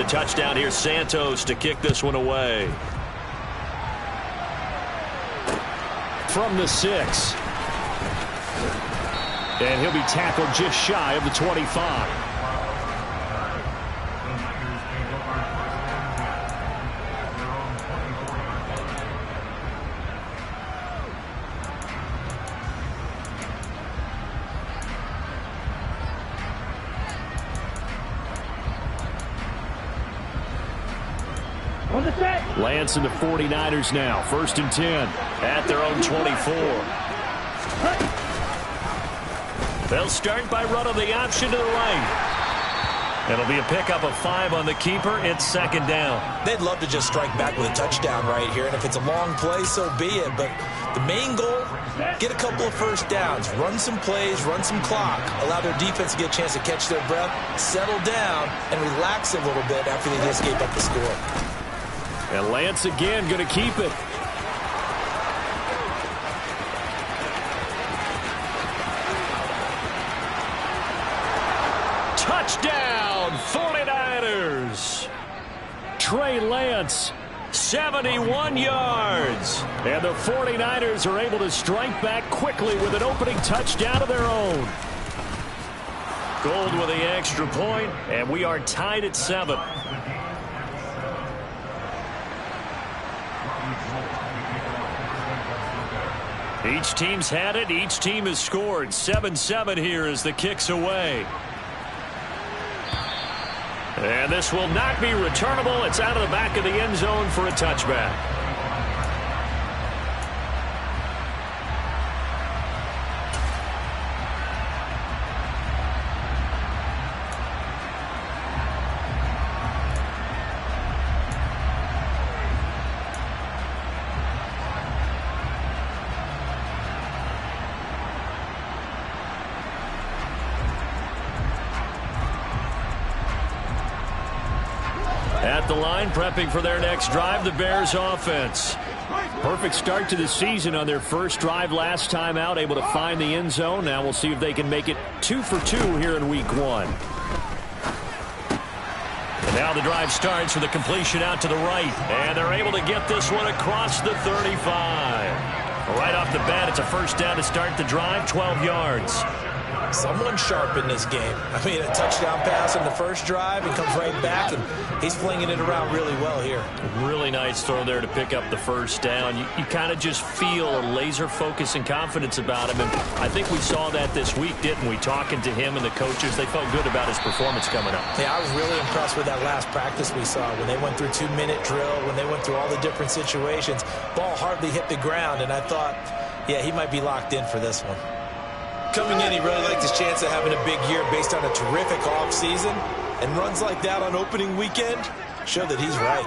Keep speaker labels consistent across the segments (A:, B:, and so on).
A: touchdown here, Santos, to kick this one away.
B: From the 6. And he'll be tackled just shy of the 25. Lance and the 49ers now. 1st and 10.
A: At their own 24. They'll start by running the option to the right. It'll be a pickup of 5 on the keeper. It's 2nd down.
C: They'd love to just strike back with a touchdown right here. And if it's a long play, so be it. But the main goal, get a couple of first downs. Run some plays, run some clock. Allow their defense to get a chance to catch their breath, settle down, and relax a little bit after they just gave up the score.
B: And Lance again going to keep it.
A: Touchdown, 49ers.
B: Trey Lance,
A: 71 yards.
B: And the 49ers are able to strike back quickly with an opening touchdown of their own.
A: Gold with the extra point, and we are tied at 7. Each team's had it. Each team has scored. 7-7 here as the kick's away. And this will not be returnable. It's out of the back of the end zone for a touchback. At the line, prepping for their next drive, the Bears offense.
B: Perfect start to the season on their first drive last time out, able to find the end zone. Now we'll see if they can make it 2 for 2 here in week 1.
A: And now the drive starts with a completion out to the right. And they're able to get this one across the 35. Right off the bat, it's a first down to start the drive, 12 yards.
C: Someone sharp in this game. I mean, a touchdown pass on the first drive and comes right back, and he's flinging it around really well here.
A: Really nice throw there to pick up the first down. You kind of just feel a laser focus and confidence about him, and I think we saw that this week, didn't we? Talking to him and the coaches, they felt good about his performance coming up.
C: Yeah, I was really impressed with that last practice we saw when they went through 2-minute drill, when they went through all the different situations. Ball hardly hit the ground, and I thought, yeah, he might be locked in for this one. Coming in, he really liked his chance of having a big year based on a terrific offseason. And runs like that on opening weekend show that he's right.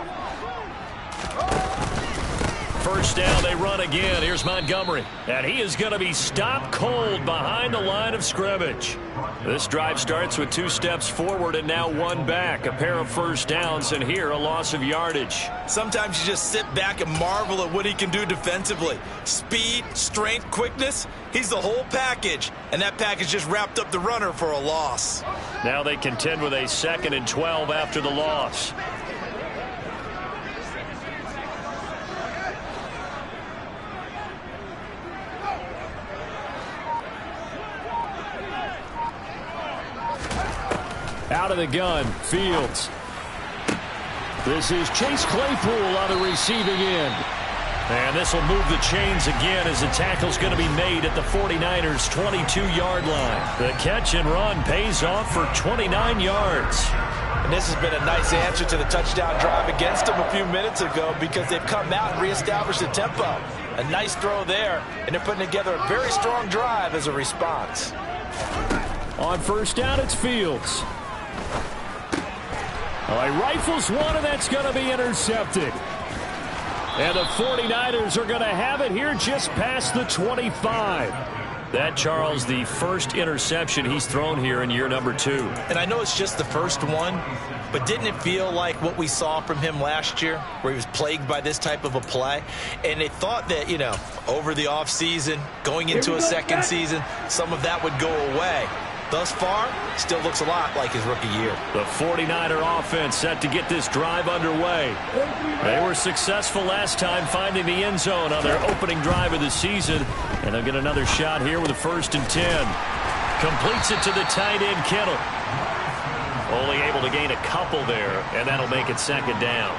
A: First down, they run again. Here's Montgomery. And he is going to be stopped cold behind the line of scrimmage. This drive starts with 2 steps forward and now 1 back. A pair of first downs, and here a loss of yardage.
C: Sometimes you just sit back and marvel at what he can do defensively. Speed, strength, quickness. He's the whole package. And that package just wrapped up the runner for a loss.
A: Now they contend with a 2nd and 12 after the loss.
B: Out of the gun, Fields. This is Chase Claypool on the receiving end.
A: And this will move the chains again as the tackle's going to be made at the 49ers' 22-yard line. The catch and run pays off for 29 yards.
C: And this has been a nice answer to the touchdown drive against them a few minutes ago because they've come out and reestablished the tempo. A nice throw there, and they're putting together a very strong drive as a response.
B: On first down, it's Fields. He rifles one, and that's going to be intercepted. And the 49ers are going to have it here just past the 25.
A: That, Charles, the first interception he's thrown here in year number 2.
C: And I know it's just the first one, but didn't it feel like what we saw from him last year, where he was plagued by this type of a play? And they thought that, you know, over the offseason, going into a second season, some of that would go away. thus far, still looks a lot like his rookie year.
A: The 49er offense set to get this drive underway. They were successful last time finding the end zone on their opening drive of the season, and they'll get another shot here with a 1st and 10. Completes it to the tight end, Kittle. Only able to gain a couple there, and that'll make it 2nd down.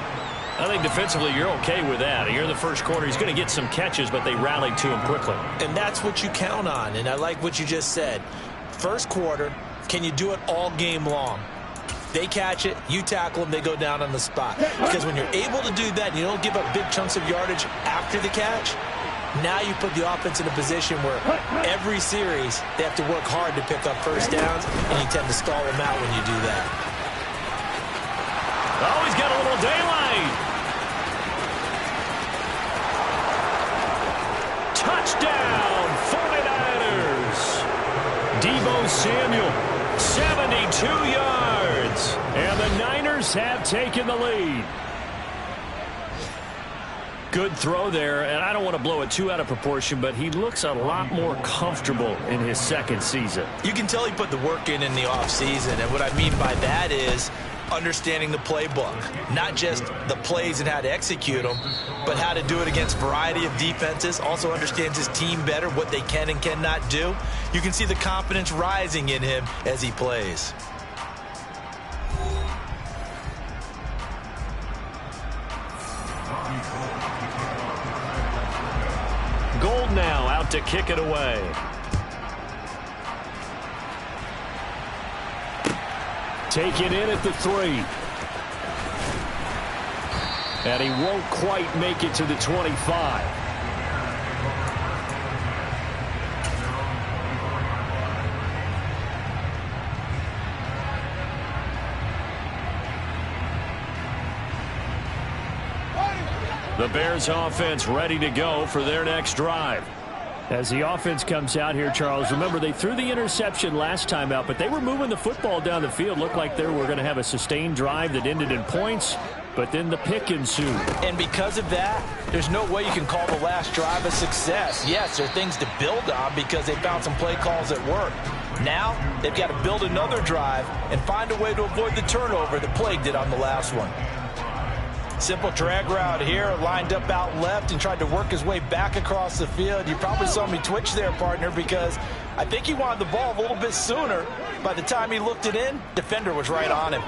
A: I think defensively you're okay with that. Here in the first quarter, he's going to get some catches, but they rallied to him quickly.
C: And that's what you count on, and I like what you just said. First quarter, can you do it all game long? They catch it, you tackle them, they go down on the spot. Because when you're able to do that and you don't give up big chunks of yardage after the catch, now you put the offense in a position where every series they have to work hard to pick up first downs, and you tend to stall them out when you do that.
A: Oh, he's got a little daylight. Touchdown, 49ers. Deebo Samuel, 72 yards.
B: And the Niners have taken the lead.
A: Good throw there, and I don't want to blow it too out of proportion, but he looks a lot more comfortable in his 2nd season.
C: You can tell he put the work in the offseason, and what I mean by that is understanding the playbook. Not just the plays and how to execute them, but how to do it against a variety of defenses. Also understands his team better, what they can and cannot do. You can see the confidence rising in him as he plays.
A: Gold now out to kick it away.
B: Taken in at the 3. And he won't quite make it to the 25.
A: The Bears offense ready to go for their next drive.
B: As the offense comes out here, Charles, remember they threw the interception last time out, but they were moving the football down the field. Looked like they were going to have a sustained drive that ended in points, but then the pick ensued.
C: And because of that, there's no way you can call the last drive a success. Yes, there are things to build on because they found some play calls that worked. Now, they've got to build another drive and find a way to avoid the turnover that plagued it on the last one. Simple drag route here, lined up out left and tried to work his way back across the field. You probably saw me twitch there, partner, because I think he wanted the ball a little bit sooner. By the time he looked it in, defender was right on him.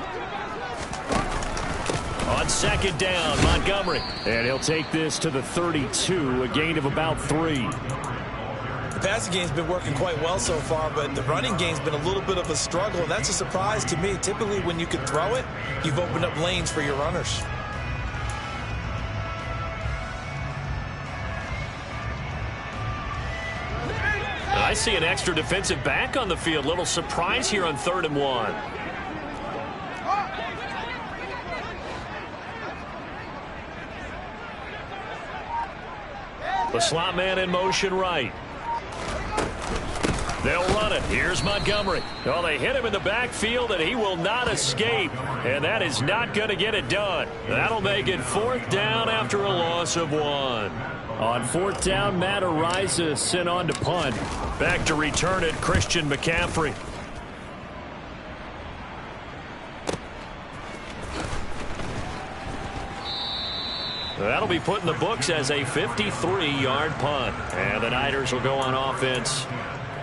A: On 2nd down, Montgomery.
B: And he'll take this to the 32, a gain of about 3.
C: The passing game's been working quite well so far, but the running game's been a little bit of a struggle, and that's a surprise to me. Typically, when you can throw it, you've opened up lanes for your runners.
A: I see an extra defensive back on the field. Little surprise here on 3rd and 1. The slot man in motion right. They'll run it. Here's Montgomery. Oh, they hit him in the backfield, and he will not escape. And that is not going to get it done. That'll make it 4th down after a loss of 1.
B: On 4th down, Matt Ariza sent on to punt.
A: Back to return it, Christian McCaffrey. That'll be put in the books as a 53-yard punt. And the Niners will go on offense.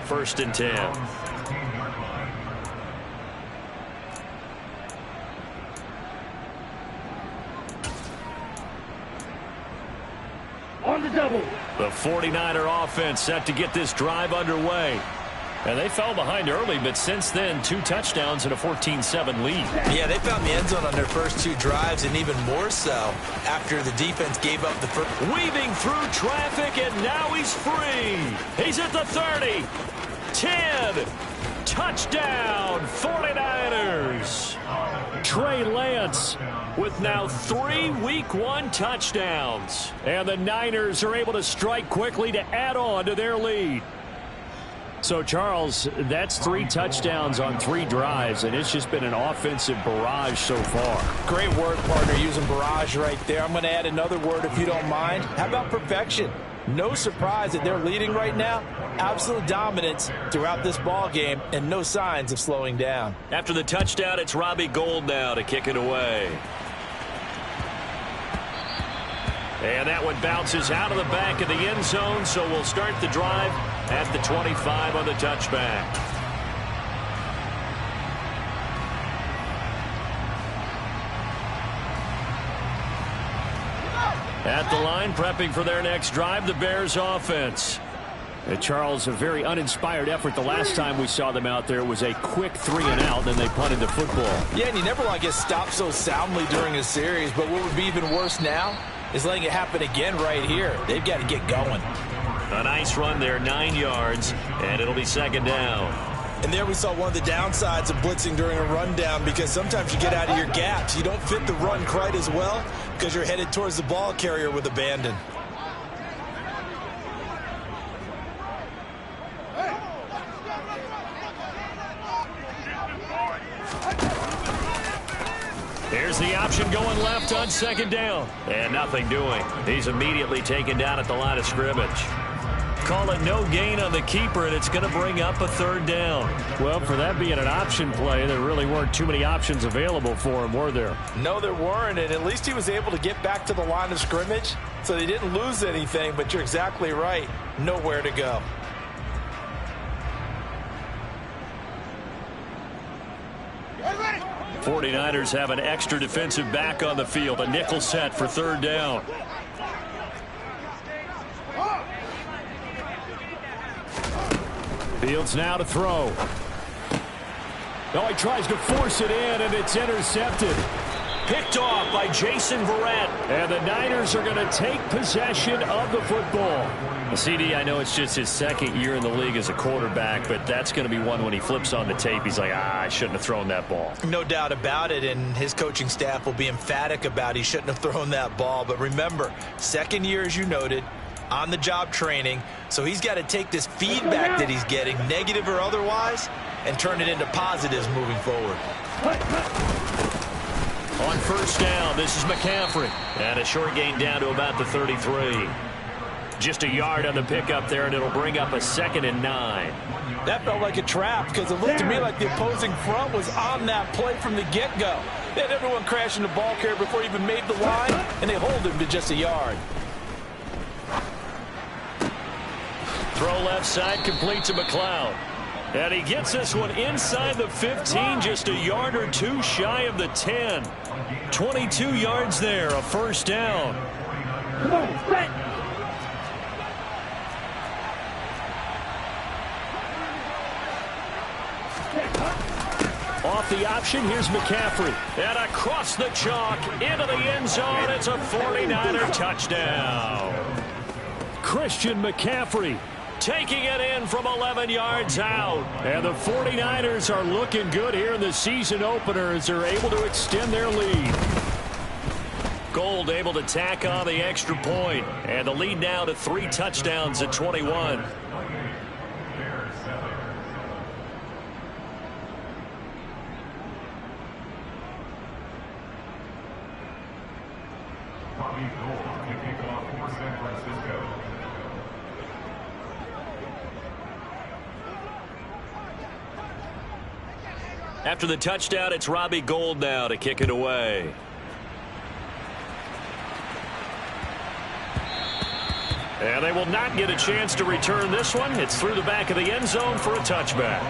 A: 1st and 10.
B: On the double.
A: The 49er offense set to get this drive underway. And they fell behind early, but since then, 2 touchdowns and a 14-7 lead.
C: Yeah, they found the end zone on their first 2 drives, and even more so after the defense gave up the first.
A: Weaving through traffic, and now he's free. He's at the 30. 10. Touchdown, 49ers.
B: Trey Lance with now 3 Week 1 touchdowns. And the Niners are able to strike quickly to add on to their lead. So, Charles, that's 3 touchdowns on 3 drives, and it's just been an offensive barrage so far.
C: Great word, partner, using barrage right there. I'm going to add another word if you don't mind. How about perfection? No surprise that they're leading right now. Absolute dominance throughout this ball game and no signs of slowing down.
A: After the touchdown, it's Robbie Gould now to kick it away. And that one bounces out of the back of the end zone, so we'll start the drive at the 25 on the touchback. At the line, prepping for their next drive, the Bears offense.
B: Charles, a very uninspired effort. The last time we saw them out there was a quick 3-and-out, then they punted the football.
C: Yeah, and you never want to get stopped so soundly during a series, but what would be even worse now is letting it happen again right here. They've got to get going.
A: A nice run there, 9 yards, and it'll be second down.
C: And there we saw one of the downsides of blitzing during a rundown, because sometimes you get out of your gaps. You don't fit the run quite as well because you're headed towards the ball carrier with abandon.
A: Here's the option going left on second down. And nothing doing. He's immediately taken down at the line of scrimmage. Call it no gain on the keeper, and it's going to bring up a third down.
B: Well, for that being an option play, there really weren't too many options available for him, were there?
C: No, there weren't, and at least he was able to get back to the line of scrimmage, so they didn't lose anything, but you're exactly right. Nowhere to go.
A: Ready? 49ers have an extra defensive back on the field, a nickel set for third down.
B: Fields now to throw. Oh, he tries to force it in, and it's intercepted.
A: Picked off by Jason Verrett.
B: And the Niners are going to take possession of the football.
A: Well, CD, I know it's just his second year in the league as a quarterback, but that's going to be one when he flips on the tape. He's like, I shouldn't have thrown that ball.
C: No doubt about it, and his coaching staff will be emphatic about he shouldn't have thrown that ball. But remember, second year, as you noted, on-the-job training, so he's got to take this feedback that he's getting, negative or otherwise, and turn it into positives moving forward.
A: On first down, this is McCaffrey. And a short gain down to about the 33. Just a yard on the pickup there, and it'll bring up a 2nd and 9.
C: That felt like a trap, because it looked to me like the opposing front was on that play from the get-go. They had everyone crashing the ball carrier before he even made the line, and they hold him to just a yard.
A: Throw left side, complete to McLeod. And he gets this one inside the 15, just a yard or two shy of the 10. 22 yards there, a first down.
B: Off the option, here's McCaffrey.
A: And across the chalk, into the end zone, it's a 49er touchdown.
B: Christian McCaffrey
A: taking it in from 11 yards out.
B: And the 49ers are looking good here in the season opener as they're able to extend their lead.
A: Gould able to tack on the extra point. And the lead now to 3 touchdowns at 21. After the touchdown, it's Robbie Gould now to kick it away. And they will not get a chance to return this one. It's through the back of the end zone for a touchback.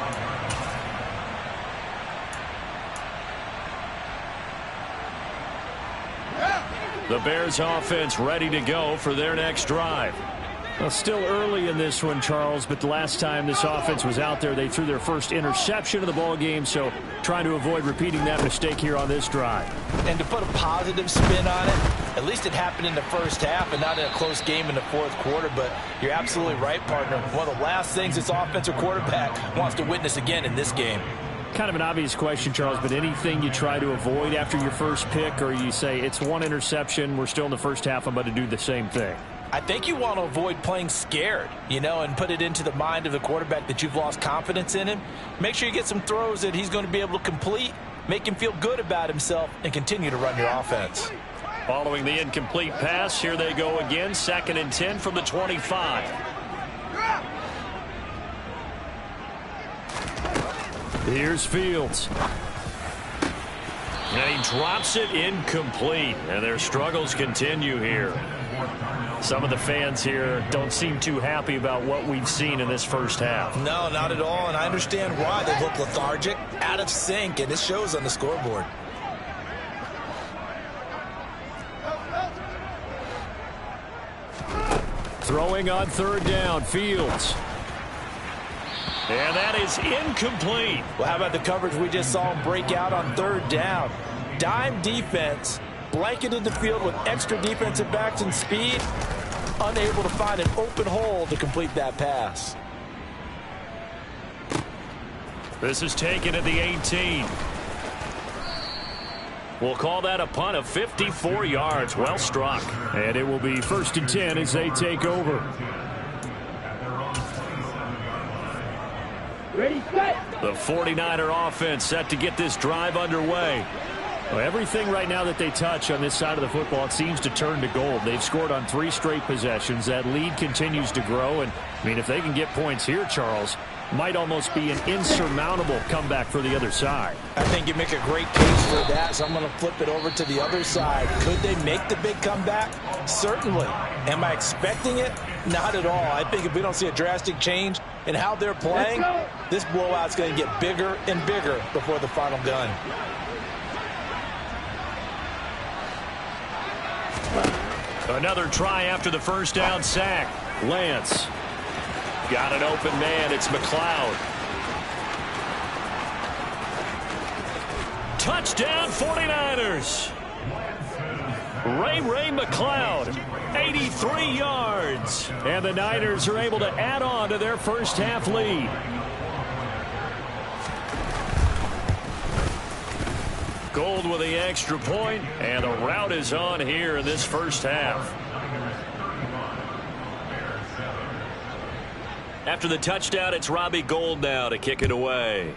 A: The Bears offense ready to go for their next drive.
B: Well, still early in this one, Charles, but the last time this offense was out there, they threw their first interception of the ball game, so trying to avoid repeating that mistake here on this drive.
C: And to put a positive spin on it, at least it happened in the first half and not in a close game in the fourth quarter, but you're absolutely right, partner. One of the last things this offensive quarterback wants to witness again in this game.
B: Kind of an obvious question, Charles, but anything you try to avoid after your first pick, or you say it's one interception, we're still in the first half, I'm about to do the same thing?
C: I think you want to avoid playing scared, and put it into the mind of the quarterback that you've lost confidence in him. Make sure you get some throws that he's going to be able to complete, make him feel good about himself, and continue to run your offense.
A: Following the incomplete pass, here they go again. 2nd and 10 from the 25.
B: Here's Fields.
A: And he drops it incomplete. And their struggles continue here.
B: Some of the fans here don't seem too happy about what we've seen in this first half.
C: No, not at all, and I understand why. They look lethargic, out of sync, and it shows on the scoreboard.
B: Throwing on 3rd down, Fields.
A: And that is incomplete.
C: Well, how about the coverage we just saw him break out on 3rd down? Dime defense, blanketed the field with extra defensive backs and speed, unable to find an open hole to complete that pass.
A: This is taken at the 18. We'll call that a punt of 54 yards. Well struck.
B: And it will be 1st and 10 as they take over.
A: The 49er offense set to get this drive underway.
B: Well, everything right now that they touch on this side of the football, it seems to turn to gold. They've scored on 3 straight possessions. That lead continues to grow. And, I mean, if they can get points here, Charles, might almost be an insurmountable comeback for the other side.
C: I think you make a great case for that, so I'm going to flip it over to the other side. Could they make the big comeback? Certainly. Am I expecting it? Not at all. I think if we don't see a drastic change in how they're playing, this blowout's going to get bigger and bigger before the final gun.
A: Another try after the 1st down sack.
B: Lance.
A: Got an open man. It's McLeod. Touchdown 49ers. Ray McLeod, 83 yards.
B: And the Niners are able to add on to their first half lead.
A: Gold with the extra point, and the route is on here in this first half. After the touchdown, it's Robbie Gould now to kick it away.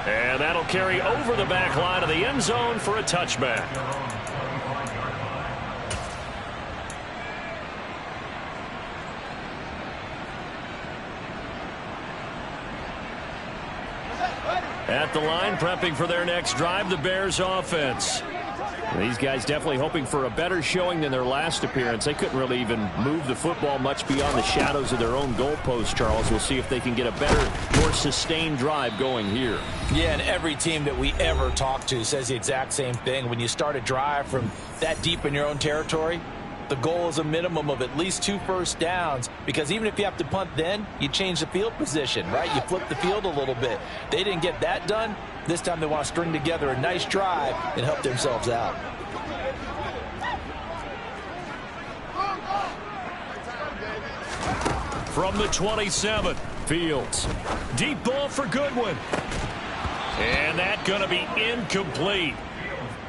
A: And that'll carry over the back line of the end zone for a touchback. At the line, prepping for their next drive, the Bears offense.
B: These guys definitely hoping for a better showing than their last appearance. They couldn't really even move the football much beyond the shadows of their own goalpost, Charles. We'll see if they can get a better, more sustained drive going here.
C: Yeah, and every team that we ever talk to says the exact same thing. When you start a drive from that deep in your own territory, the goal is a minimum of at least 2 first downs, because even if you have to punt then, you change the field position, right? You flip the field a little bit. They didn't get that done. This time they want to string together a nice drive and help themselves out.
A: From the 27,
B: Fields.
A: deep ball for Goodwin. And that's going to be incomplete.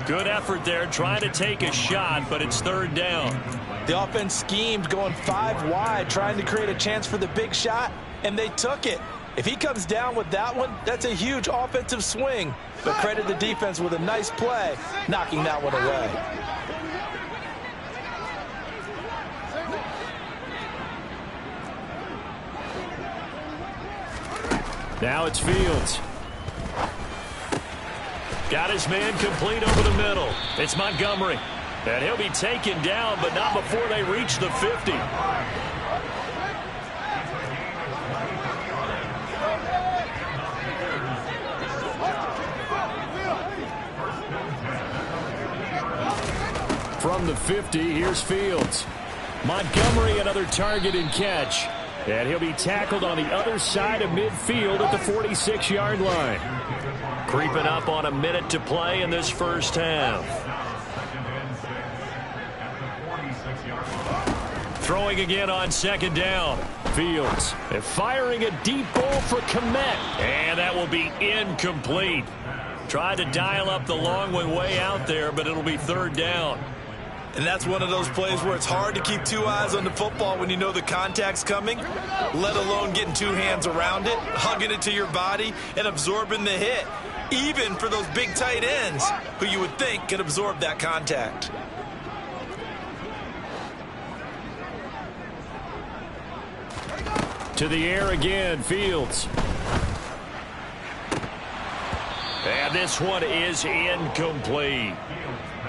A: Good effort there trying to take a shot, but it's 3rd down.
C: The offense schemed going 5 wide, trying to create a chance for the big shot, and they took it. If he comes down with that one, that's a huge offensive swing. But credit the defense with a nice play, knocking that one away.
B: Now it's Fields.
A: Got his man complete over the middle. It's Montgomery. And he'll be taken down, but not before they reach the 50.
B: From the 50, here's Fields. Montgomery, another target and catch. And he'll be tackled on the other side of midfield at the 46-yard line.
A: Creeping up on a minute to play in this first half. Throwing again on 2nd down.
B: Fields.
A: They're firing a deep ball for Kmet. And that will be incomplete. Tried to dial up the long one way out there, but it'll be 3rd down.
C: And that's one of those plays where it's hard to keep two eyes on the football when you know the contact's coming, let alone getting two hands around it, hugging it to your body, and absorbing the hit, even for those big tight ends who you would think can absorb that contact.
B: To the air again, Fields. And this one is incomplete.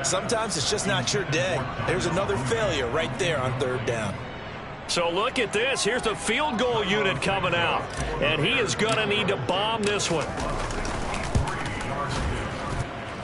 C: Sometimes it's just not your day. There's another failure right there on third down.
B: So look at this. Here's the field goal unit coming out. And he is going to need to bomb this one.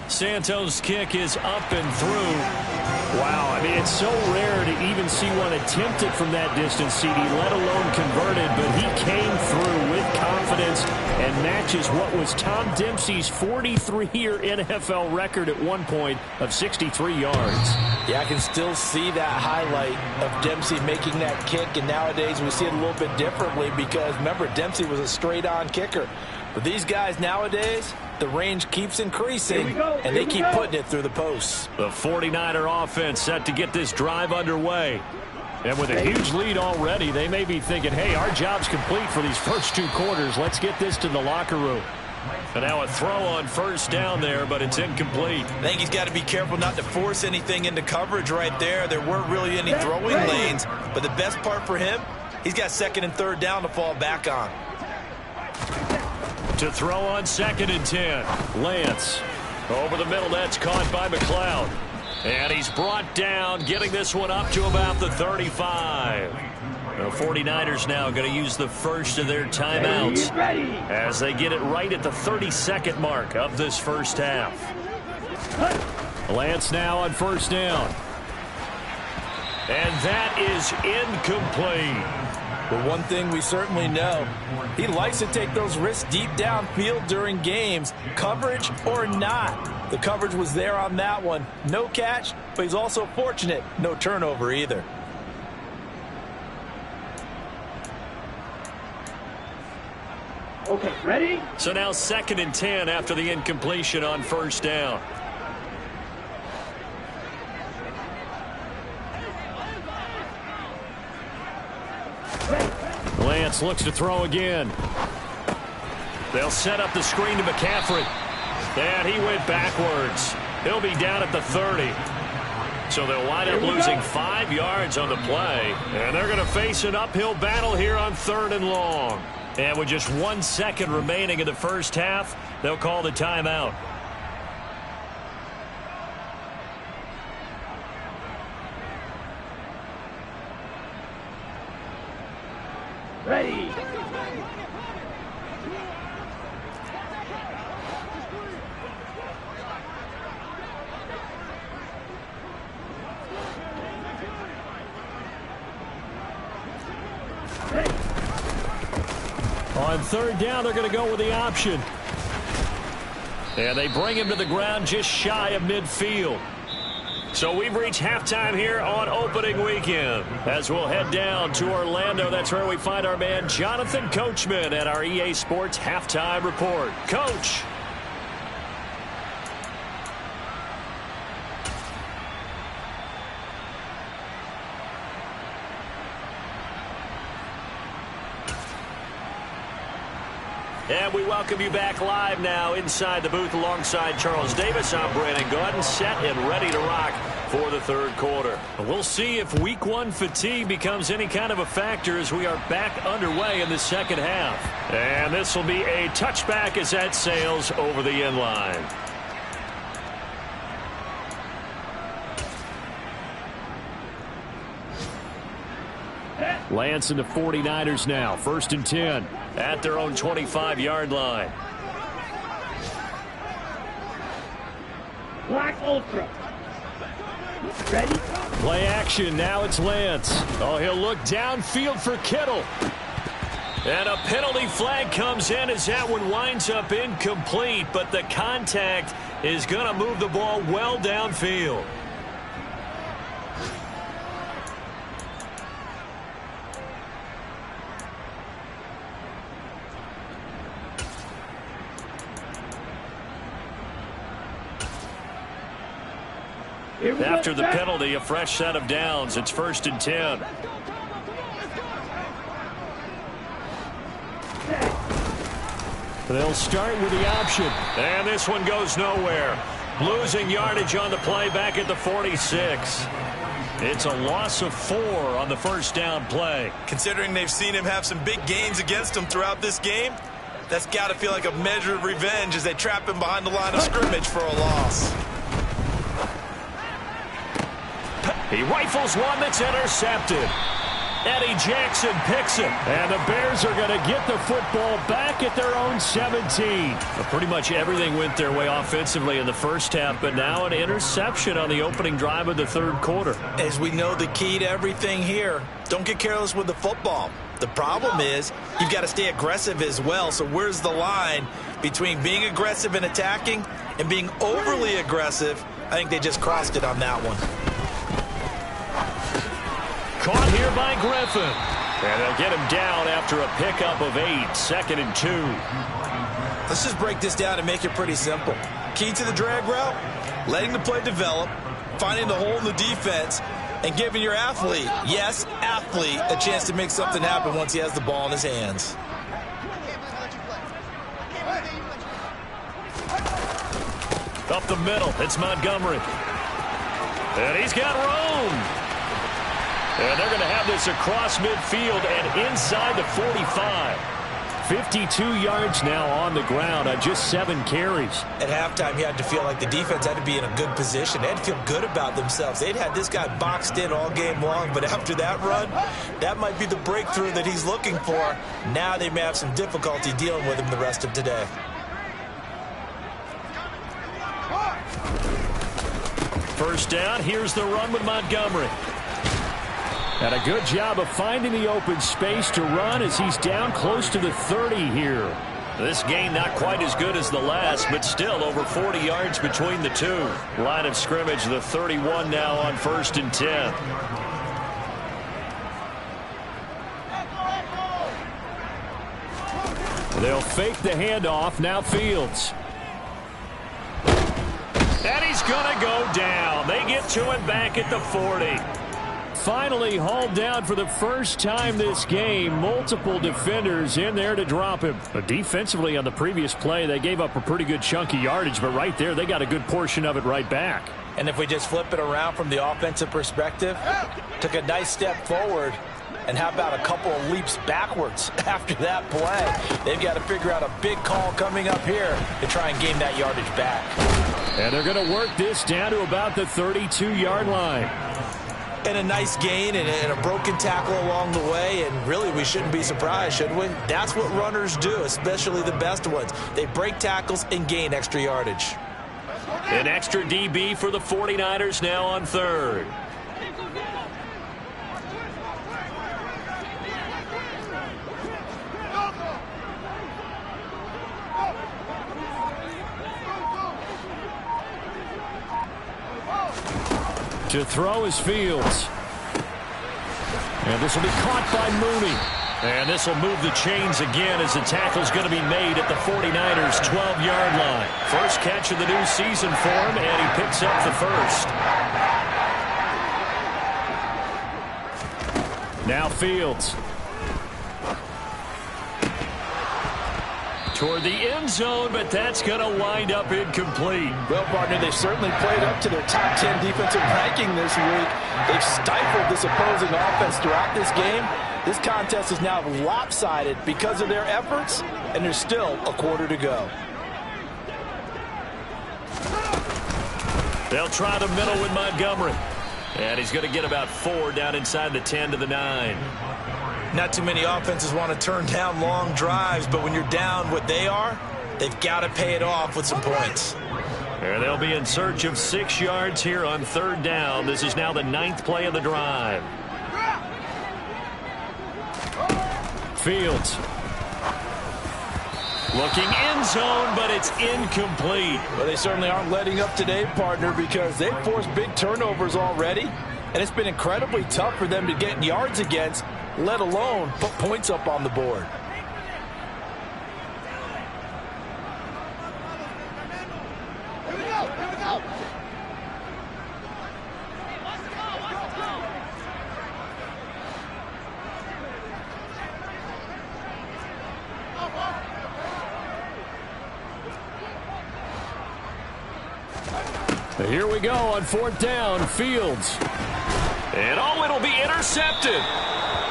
B: Santos' kick is up and through. Wow, I mean, it's so rare to even see one attempted from that distance, CD, let alone converted, but he came through with confidence and matches what was Tom Dempsey's 43-year NFL record at one point of 63 yards.
C: Yeah, I can still see that highlight of Dempsey making that kick, and nowadays we see it a little bit differently because, remember, Dempsey was a straight-on kicker. But these guys nowadays, the range keeps increasing, and they keep putting it through the posts.
B: The 49er offense set to get this drive underway. And with a huge lead already, they may be thinking, hey, our job's complete for these first two quarters. Let's get this to the locker room. And now a throw on first down there, but it's incomplete.
C: I think he's got to be careful not to force anything into coverage right there. There weren't really any throwing lanes, but the best part for him, he's got second and third down to fall back on.
B: To throw on 2nd and 10. Lance. Over the middle, that's caught by McLeod. And he's brought down, getting this one up to about the 35. The 49ers now going to use the first of their timeouts as they get it right at the 32nd mark of this first half. Lance now on first down. And that is incomplete.
C: But one thing we certainly know, he likes to take those risks deep downfield during games, coverage or not. The coverage was there on that one. No catch, but he's also fortunate. No turnover either.
D: Okay, ready?
B: So now 2nd and 10 after the incompletion on first down. Lance looks to throw again. They'll set up the screen to McCaffrey. And he went backwards. He'll be down at the 30. So they'll wind up losing 5 yards on the play. And they're going to face an uphill battle here on 3rd and long. And with just 1 second remaining in the first half, they'll call the timeout.
D: Ready.
B: On 3rd down, they're going to go with the option. And they bring him to the ground just shy of midfield. So we've reached halftime here on opening weekend. As we'll head down to Orlando, that's where we find our man Jonathan Coachman at our EA Sports Halftime Report. Coach. And we welcome you back live now inside the booth alongside Charles Davis. I'm Brandon Gaudin, set and ready to rock for the 3rd quarter. We'll see if week 1 fatigue becomes any kind of a factor as we are back underway in the 2nd half. And this will be a touchback as that sails over the end line. Lance and the 49ers now. 1st and 10 at their own 25-yard line.
D: Black Ultra. Ready?
B: Play action. Now it's Lance. Oh, he'll look downfield for Kittle. And a penalty flag comes in as that one winds up incomplete, but the contact is going to move the ball well downfield.
A: After the penalty, a fresh set of downs. It's 1st and 10.
B: They'll start with the option.
A: And this one goes nowhere. Losing yardage on the play back at the 46. It's a loss of 4 on the first down play.
C: Considering they've seen him have some big gains against him throughout this game, that's got to feel like a measure of revenge as they trap him behind the line of scrimmage for a loss.
A: He rifles one that's intercepted. Eddie Jackson picks it.
B: And the Bears are going to get the football back at their own 17.
A: Pretty much everything went their way offensively in the first half, but now an interception on the opening drive of the third quarter.
C: As we know, the key to everything here, don't get careless with the football. The problem is you've got to stay aggressive as well. So where's the line between being aggressive and attacking and being overly aggressive? I think they just crossed it on that one.
A: Caught here by Griffin. And they'll get him down after a pickup of 8, 2nd and 2.
C: Let's just break this down and make it pretty simple. Key to the drag route, letting the play develop, finding the hole in the defense, and giving your athlete, yes, athlete, a chance to make something happen once he has the ball in his hands.
A: Up the middle, it's Montgomery. And he's got room. And they're going to have this across midfield and inside the 45.
B: 52 yards now on the ground on just 7 carries.
C: At halftime, you had to feel like the defense had to be in a good position. They had to feel good about themselves. They'd had this guy boxed in all game long, but after that run, that might be the breakthrough that he's looking for. Now they may have some difficulty dealing with him the rest of today.
A: First down, here's the run with Montgomery.
B: And a good job of finding the open space to run as he's down close to the 30 here.
A: This gain not quite as good as the last, but still over 40 yards between the two. Line of scrimmage, the 31 now on 1st and 10.
B: They'll fake the handoff. Now Fields.
A: And he's going to go down. They get to him back at the 40.
B: Finally hauled down for the first time this game. Multiple defenders in there to drop him. But defensively on the previous play, they gave up a pretty good chunk of yardage, but right there, they got a good portion of it right back.
C: And if we just flip it around from the offensive perspective, took a nice step forward, and how about a couple of leaps backwards after that play? They've got to figure out a big call coming up here to try and gain that yardage back.
B: And they're going to work this down to about the 32-yard line.
C: And a nice gain and a broken tackle along the way, and really we shouldn't be surprised, should we? That's what runners do, especially the best ones. They break tackles and gain extra yardage.
A: An extra DB for the 49ers now on 3rd.
B: To throw is Fields. And this will be caught by Mooney.
A: And this will move the chains again as the tackle's going to be made at the 49ers' 12-yard line. First catch of the new season for him, and he picks up the first.
B: Now Fields.
A: Toward the end zone, but that's going to wind up incomplete.
E: Well, partner, they've certainly played up to their top 10 defensive ranking this week. They've stifled this opposing offense throughout this game. This contest is now lopsided because of their efforts, and there's still a quarter to go.
A: They'll try the middle with Montgomery. And he's going to get about 4 down inside the 10 to the 9.
C: Not too many offenses want to turn down long drives, but when you're down what they are, they've got to pay it off with some points.
A: And they'll be in search of 6 yards here on 3rd down. This is now the 9th play of the drive.
B: Fields.
A: Looking end zone, but it's incomplete.
E: Well, they certainly aren't letting up today, partner, because they've forced big turnovers already, and it's been incredibly tough for them to get yards against, let alone put points up on the board.
B: Here we go on 4th down. Fields.
A: And it'll be intercepted.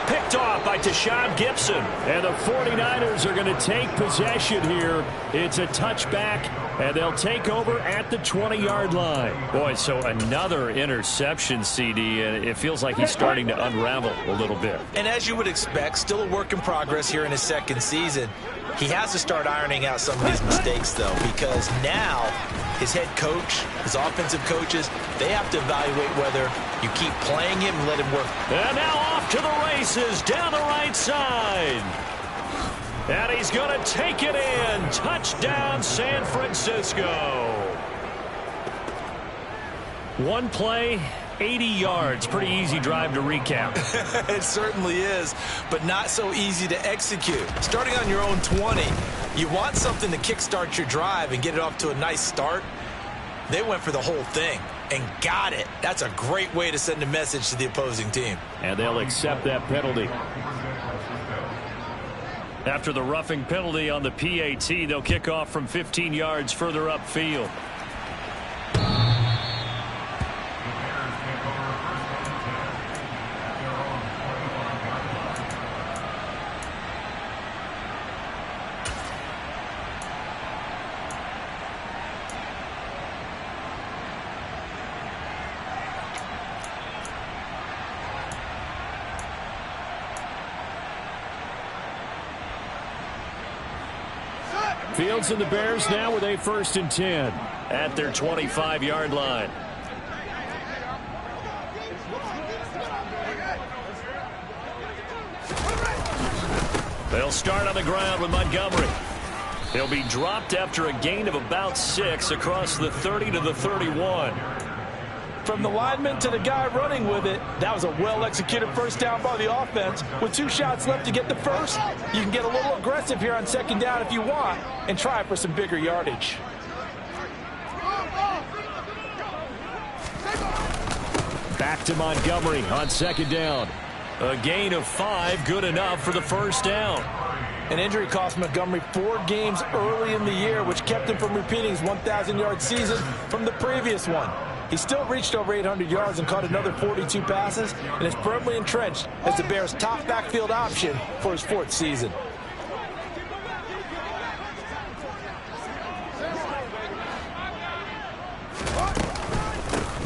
A: Picked off by Tashad Gibson.
B: And the 49ers are going to take possession here. It's a touchback, and they'll take over at the 20-yard line.
A: Boy, so another interception, CD, and it feels like he's starting to unravel a little bit.
C: And as you would expect, still a work in progress here in his second season. He has to start ironing out some of these mistakes, though, because now his head coach, his offensive coaches, they have to evaluate whether you keep playing him and let him work.
A: And now off to the races down the right side. And he's going to take it in. Touchdown, San Francisco.
B: One play, 80 yards. Pretty easy drive to recap.
C: It certainly is, but not so easy to execute. Starting on your own 20, you want something to kickstart your drive and get it off to a nice start. They went for the whole thing and got it. That's a great way to send a message to the opposing team.
B: And they'll accept that penalty.
A: After the roughing penalty on the PAT, they'll kick off from 15 yards further upfield.
B: Fields and the Bears now with a 1st and 10
A: at their 25-yard line. They'll start on the ground with Montgomery. He'll be dropped after a gain of about 6 across the 30 to the 31.
E: From the lineman to the guy running with it, that was a well-executed first down by the offense. With 2 shots left to get the first, you can get a little aggressive here on 2nd down if you want and try for some bigger yardage.
B: Back to Montgomery on 2nd down.
A: A gain of 5, good enough for the first down.
E: An injury cost Montgomery 4 games early in the year, which kept him from repeating his 1,000-yard season from the previous one. He still reached over 800 yards and caught another 42 passes and is firmly entrenched as the Bears' top backfield option for his 4th season.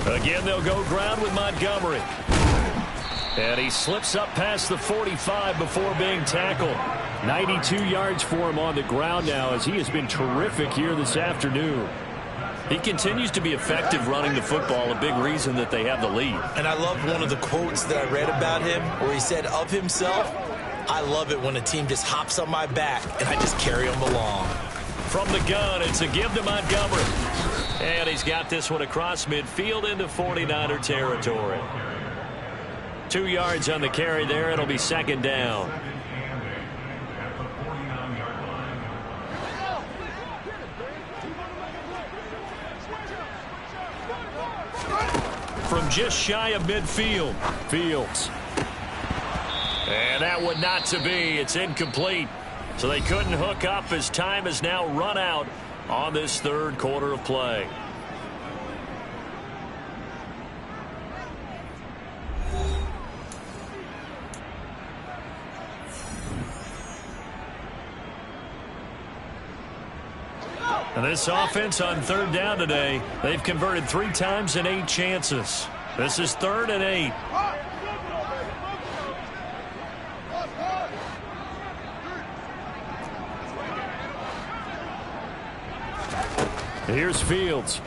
A: Again, they'll go ground with Montgomery. And he slips up past the 45 before being tackled.
B: 92 yards for him on the ground now as he has been terrific here this afternoon.
A: He continues to be effective running the football, a big reason that they have the lead.
C: And I loved one of the quotes that I read about him where he said of himself, "I love it when a team just hops on my back and I just carry them along."
A: From the gun, it's a give to Montgomery. And he's got this one across midfield into 49er territory. 2 yards on the carry there. It'll be 2nd down. From just shy of midfield, Fields. And that one not to be. It's incomplete. So they couldn't hook up as time has now run out on this 3rd quarter of play. And this offense on 3rd down today, they've converted 3 times in 8 chances. This is 3rd and 8.
B: Here's Fields.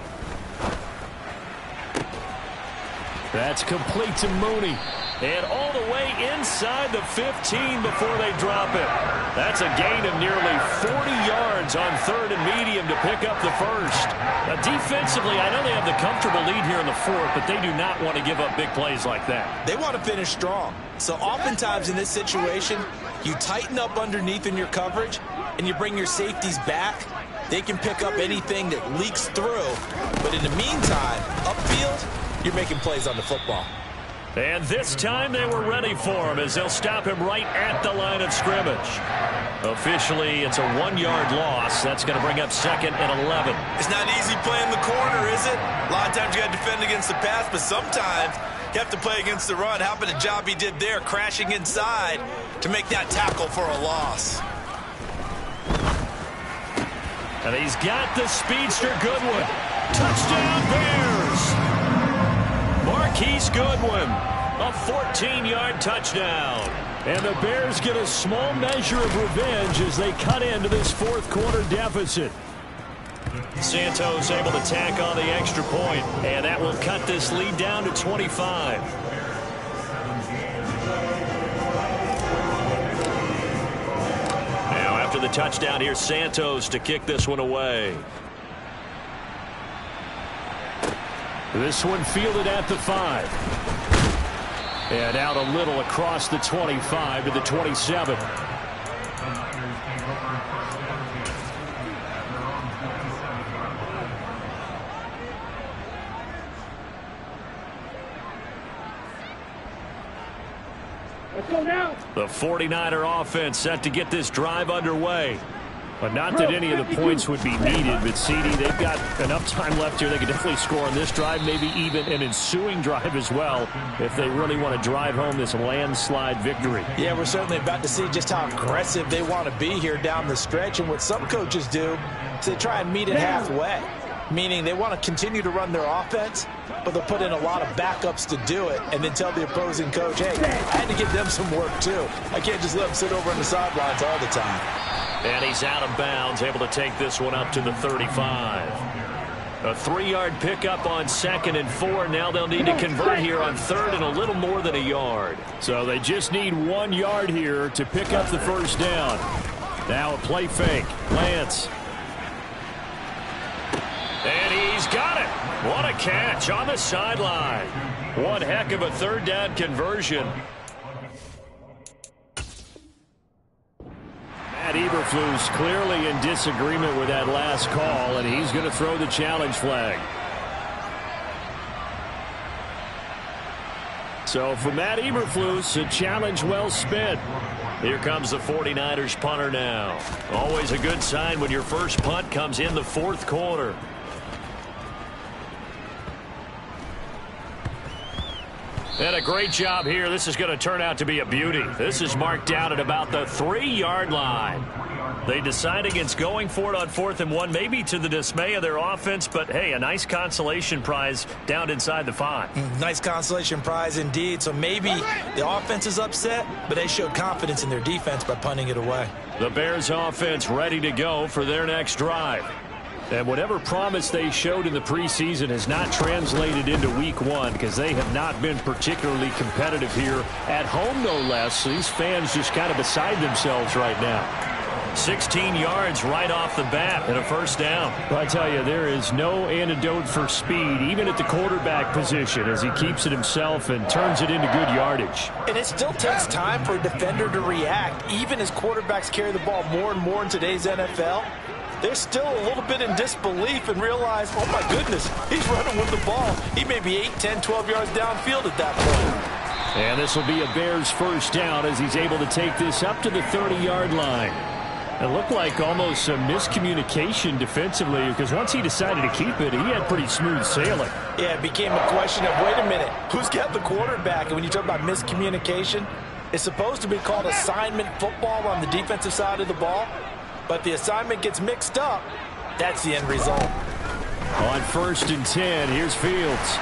B: That's complete to Mooney.
A: And all the way inside the 15 before they drop it. That's a gain of nearly 40 yards on 3rd and medium to pick up the first. Now, defensively, I know they have the comfortable lead here in the 4th, but they do not want to give up big plays like that.
C: They want to finish strong. So oftentimes in this situation, you tighten up underneath in your coverage and you bring your safeties back. They can pick up anything that leaks through. But in the meantime, upfield, you're making plays on the football.
B: And this time they were ready for him as they'll stop him right at the line of scrimmage. Officially, it's a 1-yard loss. That's going to bring up 2nd and 11.
C: It's not easy playing the corner, is it? A lot of times you got to defend against the pass, but sometimes you have to play against the run. How about the job he did there, crashing inside to make that tackle for a loss?
B: And he's got the speedster Goodwin. Touchdown Bears! Marquise Goodwin, a 14-yard touchdown. And the Bears get a small measure of revenge as they cut into this 4th quarter deficit.
A: Santos able to tack on the extra point, and that will cut this lead down to 25. Now after the touchdown, here's Santos to kick this one away.
B: This one fielded at the 5. And out a little across the 25 to the 27.
D: Let's go now.
B: The 49er offense set to get this drive underway. But not that any of the points would be needed, but CD, they've got enough time left here. They could definitely score on this drive, maybe even an ensuing drive as well, if they really want to drive home this landslide victory.
E: Yeah, we're certainly about to see just how aggressive they want to be here down the stretch. And what some coaches do is they try and meet it halfway, meaning they want to continue to run their offense, but they'll put in a lot of backups to do it and then tell the opposing coach, hey, I had to give them some work too. I can't just let them sit over on the sidelines all the time.
A: And he's out of bounds, able to take this one up to the 35. A 3-yard pickup on 2nd and 4. Now they'll need to convert here on 3rd and a little more than a yard.
B: So they just need 1 yard here to pick up the first down. Now a play fake. Lance.
A: And he's got it. What a catch on the sideline. One heck of a 3rd down conversion.
B: Matt Eberflus clearly in disagreement with that last call, and he's going to throw the challenge flag. So for Matt Eberflus, a challenge well spent.
A: Here comes the 49ers punter now. Always a good sign when your first punt comes in the 4th quarter. And a great job here. This is going to turn out to be a beauty. This is marked down at about the 3-yard line. They decide against going for it on 4th and 1, maybe to the dismay of their offense, but hey, a nice consolation prize down inside the 5.
C: Nice consolation prize indeed. So maybe the offense is upset, but they showed confidence in their defense by punting it away.
B: The Bears offense ready to go for their next drive. And whatever promise they showed in the preseason has not translated into week 1 because they have not been particularly competitive here at home, no less. So these fans just kind of beside themselves right now.
A: 16 yards right off the bat and a first down.
B: Well, I tell you, there is no antidote for speed, even at the quarterback position, as he keeps it himself and turns it into good yardage.
E: And it still takes time for a defender to react, even as quarterbacks carry the ball more and more in today's NFL. They're still a little bit in disbelief and realize, oh, my goodness, he's running with the ball. He may be 8, 10, 12 yards downfield at that point.
B: And this will be a Bears first down as he's able to take this up to the 30-yard line. It looked like almost a miscommunication defensively because once he decided to keep it, he had pretty smooth sailing.
E: Yeah, it became a question of, wait a minute, who's got the quarterback? And when you talk about miscommunication, it's supposed to be called assignment football on the defensive side of the ball. But the assignment gets mixed up. That's the end result.
B: On 1st and 10, here's Fields.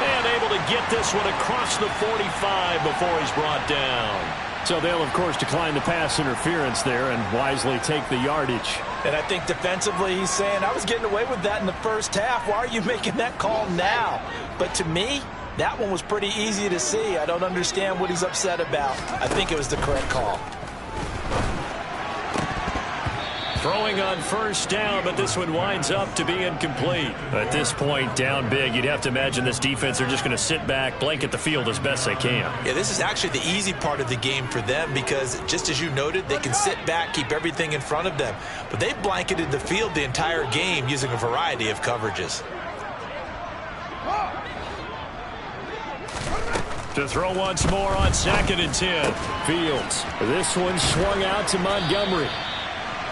A: And able to get this one across the 45 before he's brought down.
B: So they'll, of course, decline the pass interference there and wisely take the yardage.
E: And I think defensively he's saying, I was getting away with that in the first half. Why are you making that call now? But to me, that one was pretty easy to see. I don't understand what he's upset about. I think it was the correct call.
A: Throwing on first down, but this one winds up to be incomplete.
B: At this point, down big, you'd have to imagine this defense are just going to sit back, blanket the field as best they can.
C: Yeah, this is actually the easy part of the game for them because, just as you noted, they can sit back, keep everything in front of them. But they blanketed the field the entire game using a variety of coverages.
B: To throw once more on 2nd and 10. Fields. This one swung out to Montgomery.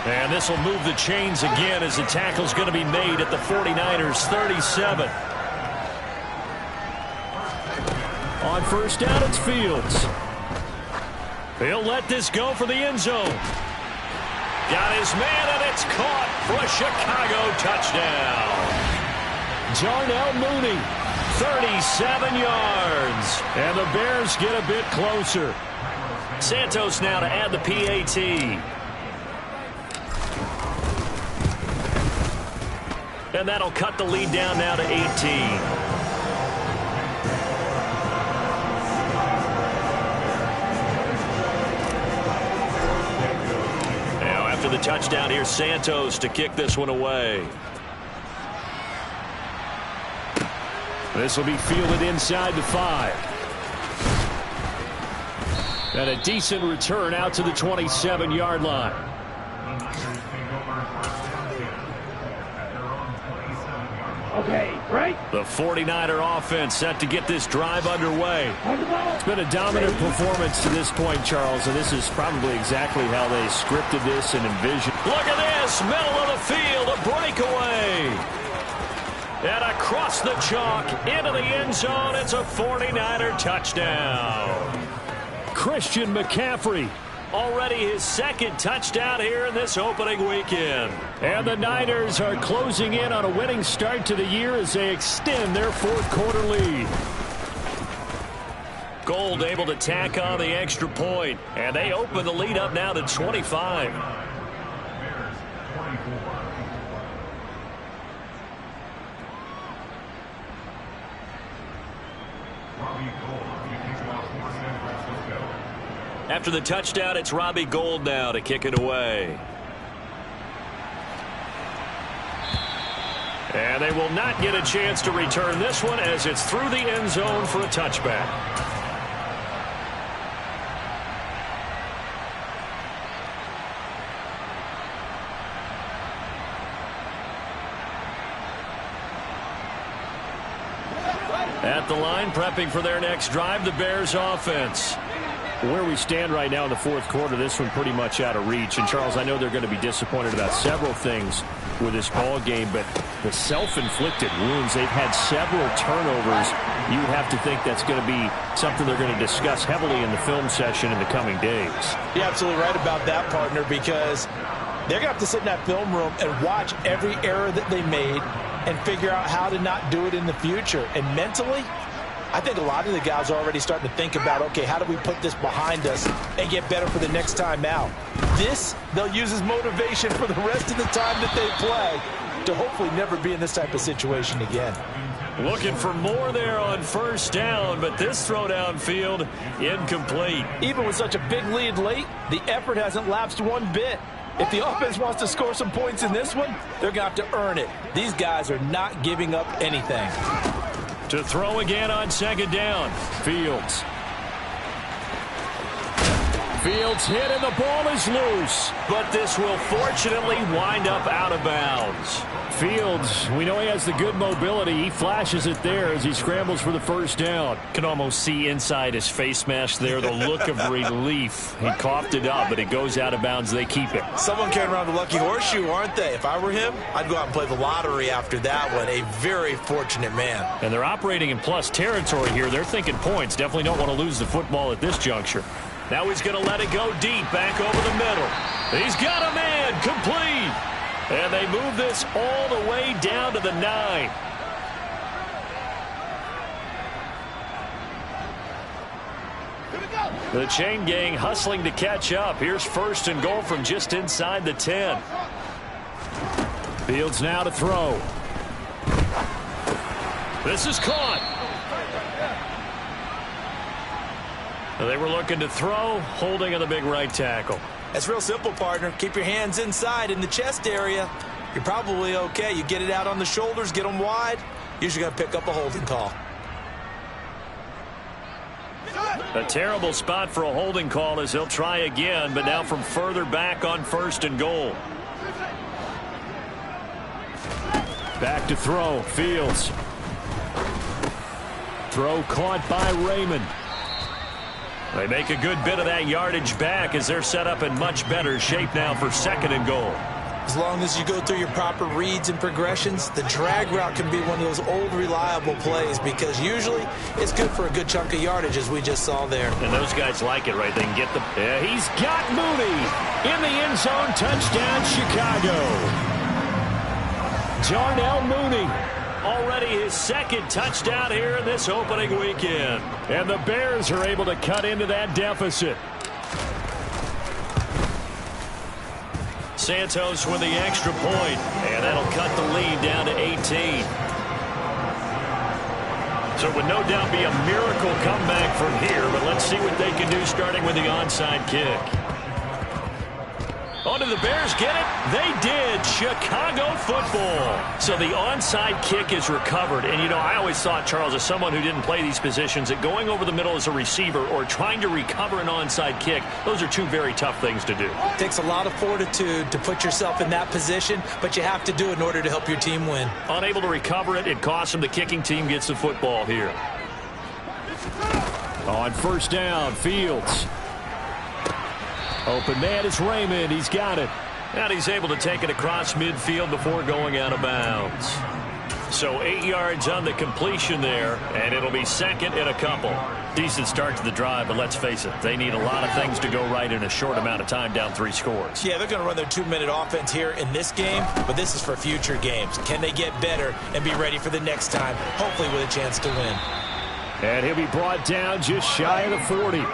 B: And this will move the chains again as the tackle's going to be made at the 49ers 37. On 1st down, it's Fields. He'll let this go for the end zone. Got his man, and it's caught for a Chicago touchdown. Darnell Mooney, 37 yards. And the Bears get a bit closer. Santos now to add the PAT. And that'll cut the lead down now to 18. After the touchdown, here's Santos to kick this one away. This will be fielded inside the 5. And a decent return out to the 27-yard line.
D: Okay, right.
B: The 49er offense set to get this drive underway. It's been a dominant performance to this point, Charles, and this is probably exactly how they scripted this and envisioned. Look at this, middle of the field, a breakaway. And across the chalk, into the end zone, it's a 49er touchdown. Christian McCaffrey. Already his 2nd touchdown here in this opening weekend. And the Niners are closing in on a winning start to the year as they extend their 4th quarter lead. Gold able to tack on the extra point, and they open the lead up now to 25. After the touchdown, it's Robbie Gould now to kick it away. And they will not get a chance to return this one as it's through the end zone for a touchback. At the line, prepping for their next drive, the Bears offense. Where we stand right now in the 4th quarter, this one pretty much out of reach. And, Charles, I know they're going to be disappointed about several things with this ball game, but the self-inflicted wounds, they've had several turnovers. You would have to think that's going to be something they're going to discuss heavily in the film session in the coming days.
C: You're absolutely right about that, partner, because they're going to have to sit in that film room and watch every error that they made and figure out how to not do it in the future. And mentally, I think a lot of the guys are already starting to think about, okay, how do we put this behind us and get better for the next time out? This, they'll use as motivation for the rest of the time that they play to hopefully never be in this type of situation again.
B: Looking for more there on 1st down, but this throw downfield incomplete.
E: Even with such a big lead late, the effort hasn't lapsed one bit. If the offense wants to score some points in this one, they're going to have to earn it. These guys are not giving up anything.
B: To throw again on 2nd down. Fields. Fields hit and the ball is loose. But this will fortunately wind up out of bounds. Fields, we know he has the good mobility. He flashes it there as he scrambles for the 1st down. Can almost see inside his face mask there the look of relief. He coughed it up, but it goes out of bounds. They keep it.
C: Someone came around the lucky horseshoe, aren't they? If I were him, I'd go out and play the lottery after that one. A very fortunate man.
B: And they're operating in plus territory here. They're thinking points. Definitely don't want to lose the football at this juncture. Now he's going to let it go deep back over the middle. He's got a man complete. And they move this all the way down to the 9. The chain gang hustling to catch up. Here's 1st and goal from just inside the 10. Fields now to throw. This is caught. They were looking to throw, holding on the big right tackle.
C: That's real simple, partner. Keep your hands inside in the chest area. You're probably okay. You get it out on the shoulders, get them wide. Usually going to pick up a holding call.
B: A terrible spot for a holding call as he'll try again, but now from further back on 1st and goal. Back to throw. Fields. Throw caught by Raymond. They make a good bit of that yardage back as they're set up in much better shape now for 2nd and goal.
C: As long as you go through your proper reads and progressions, the drag route can be one of those old reliable plays because usually it's good for a good chunk of yardage as we just saw there.
B: And those guys like it, right? They can get the... Yeah, he's got Mooney in the end zone. Touchdown, Chicago. Darnell Mooney. Already his 2nd touchdown here in this opening weekend. And the Bears are able to cut into that deficit. Santos with the extra point, and that'll cut the lead down to 18. So it would no doubt be a miracle comeback from here, but let's see what they can do starting with the onside kick. Oh, did the Bears get it? They did. Chicago football. So the onside kick is recovered. And, you know, I always thought, Charles, as someone who didn't play these positions, that going over the middle as a receiver or trying to recover an onside kick, those are two very tough things to do.
C: It takes a lot of fortitude to put yourself in that position, but you have to do it in order to help your team win.
B: Unable to recover it, it costs them. The kicking team gets the football here. On 1st down, Fields. Open man is Raymond. He's got it. And he's able to take it across midfield before going out of bounds. So 8 yards on the completion there, and it'll be 2nd and a couple. Decent start to the drive, but let's face it, they need a lot of things to go right in a short amount of time, down 3 scores.
C: Yeah, they're going to run their 2-minute offense here in this game, but this is for future games. Can they get better and be ready for the next time, hopefully with a chance to win?
B: And he'll be brought down just shy of the 40.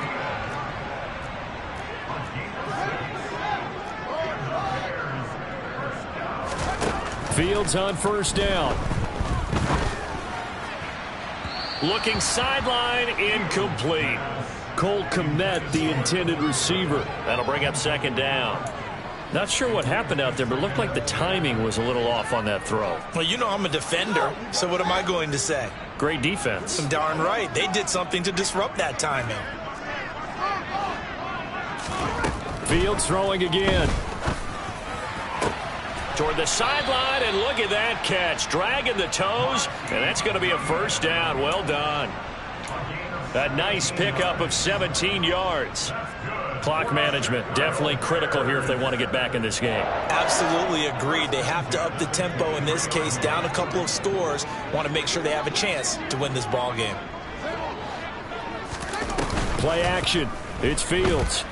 B: Fields on 1st down. Looking sideline, incomplete. Cole Kmet, the intended receiver. That'll bring up 2nd down. Not sure what happened out there, but it looked like the timing was a little off on that throw.
C: Well, you know I'm a defender, so what am I going to say?
B: Great defense.
C: Darn right. They did something to disrupt that timing.
B: Fields throwing again. Toward the sideline, and look at that catch. Dragging the toes, and that's going to be a 1st down. Well done. A nice pickup of 17 yards. Clock management definitely critical here if they want to get back in this game.
C: Absolutely agreed. They have to up the tempo in this case, down a couple of scores. Want to make sure they have a chance to win this ball game.
B: Play action. It's Fields.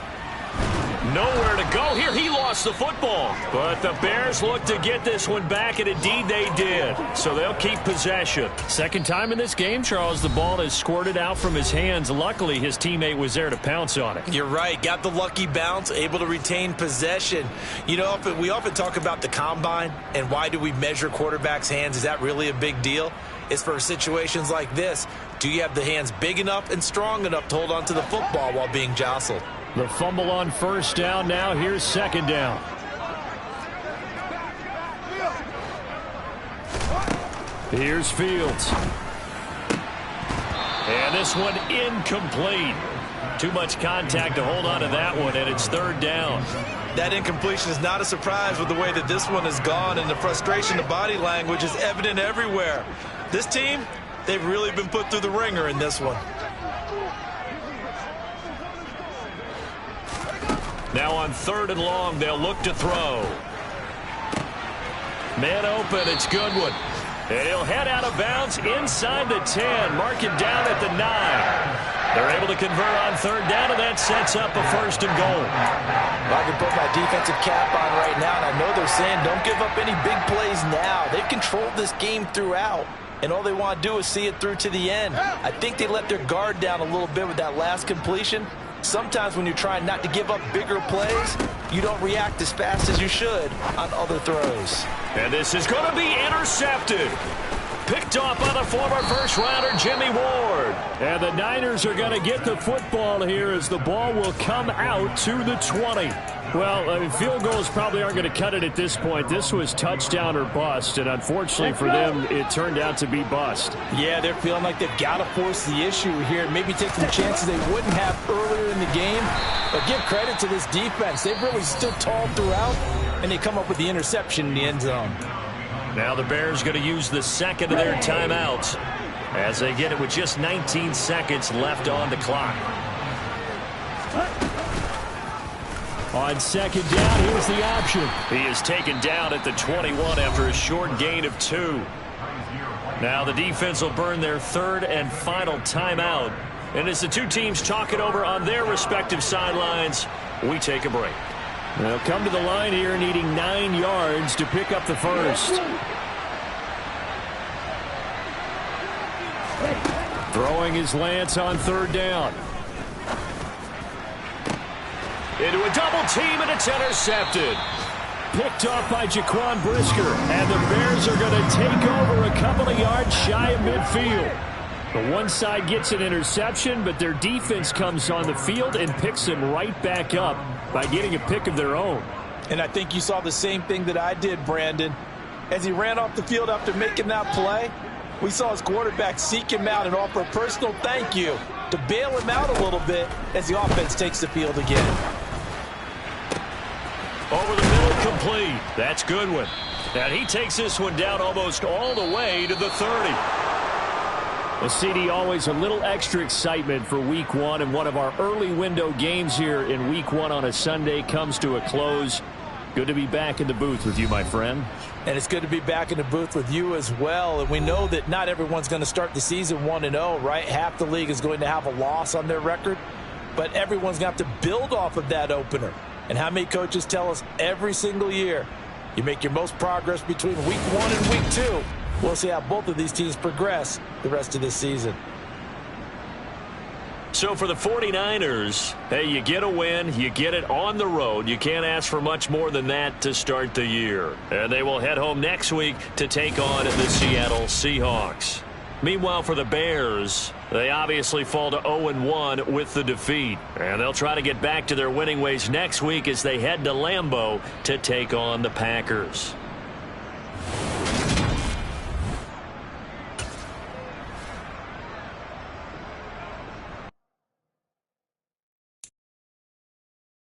B: Nowhere to go here. He lost the football. But the Bears look to get this one back, and indeed they did. So they'll keep possession. 2nd time in this game, Charles, the ball has squirted out from his hands. Luckily, his teammate was there to pounce on it.
C: You're right. Got the lucky bounce, able to retain possession. You know, we often talk about the combine and why do we measure quarterbacks' hands. Is that really a big deal? It's for situations like this. Do you have the hands big enough and strong enough to hold on to the football while being jostled?
B: The fumble on 1st down. Now here's 2nd down. Here's Fields. And this one incomplete. Too much contact to hold on to that one, and it's 3rd down.
C: That incompletion is not a surprise with the way that this one has gone, and the frustration, the body language is evident everywhere. This team, they've really been put through the ringer in this one.
B: Now on 3rd and long, they'll look to throw. Man open, it's Goodwin. And he'll head out of bounds inside the 10. Mark it down at the 9. They're able to convert on 3rd down, and that sets up a 1st and goal.
E: Well, I can put my defensive cap on right now, and I know they're saying don't give up any big plays now. They've controlled this game throughout, and all they want to do is see it through to the end. I think they let their guard down a little bit with that last completion. Sometimes when you're trying not to give up bigger plays, you don't react as fast as you should on other throws.
B: And this is going to be intercepted. Picked off by the former first-rounder Jimmy Ward. And the Niners are going to get the football here as the ball will come out to the 20. Well, I mean, field goals probably aren't going to cut it at this point. This was touchdown or bust, and unfortunately for them, it turned out to be bust.
E: Yeah, they're feeling like they've got to force the issue here, maybe take some chances they wouldn't have earlier in the game. But give credit to this defense. They've really stood tall throughout, and they come up with the interception in the end zone.
B: Now the Bears going to use the 2nd of their timeouts as they get it with just 19 seconds left on the clock. On second down, here's the option.
A: He is taken down at the 21 after a short gain of 2. Now the defense will burn their third and final timeout. And as the two teams talk it over on their respective sidelines, we take a break.
B: They'll come to the line here needing 9 yards to pick up the first. Throwing his Lance on third down.
A: Into a double team, and it's intercepted.
B: Picked off by Jaquan Brisker, and the Bears are going to take over a couple of yards shy of midfield. The one side gets an interception, but their defense comes on the field and picks them right back up by getting a pick of their own.
E: And I think you saw the same thing that I did, Brandon. As he ran off the field after making that play, we saw his quarterback seek him out and offer a personal thank you to bail him out a little bit as the offense takes the field again.
A: Over the middle, complete. That's Goodwin. And he takes this one down almost all the way to the 30.
B: A CD, always a little extra excitement for week one, and one of our early window games here in week one on a Sunday comes to a close. Good to be back in the booth with you, my friend.
E: And it's good to be back in the booth with you as well. And we know that not everyone's going to start the season 1-0, right? Half the league is going to have a loss on their record, but everyone's going to have to build off of that opener. And how many coaches tell us every single year, you make your most progress between week 1 and week 2. We'll see how both of these teams progress the rest of this season.
A: So for the 49ers, hey, you get a win, you get it on the road. You can't ask for much more than that to start the year. And they will head home next week to take on the Seattle Seahawks. Meanwhile, for the Bears, they obviously fall to 0-1 with the defeat. And they'll try to get back to their winning ways next week as they head to Lambeau to take on the Packers.